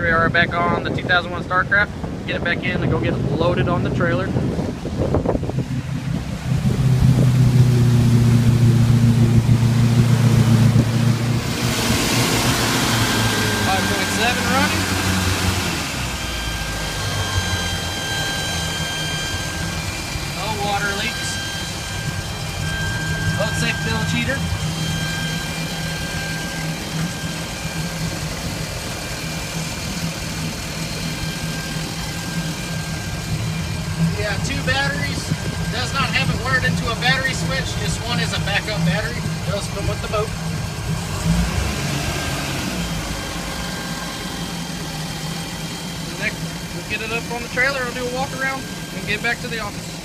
here we are back on the 2001 Starcraft. Get it back in and go get it loaded on the trailer. 5.7 running. No water leaks. Boat safe bill cheater. Yeah, 2 batteries. Does not have it wired into a battery switch. Just one is a backup battery. Does come with the boat. Next, we'll get it up on the trailer. I'll do a walk around and get back to the office.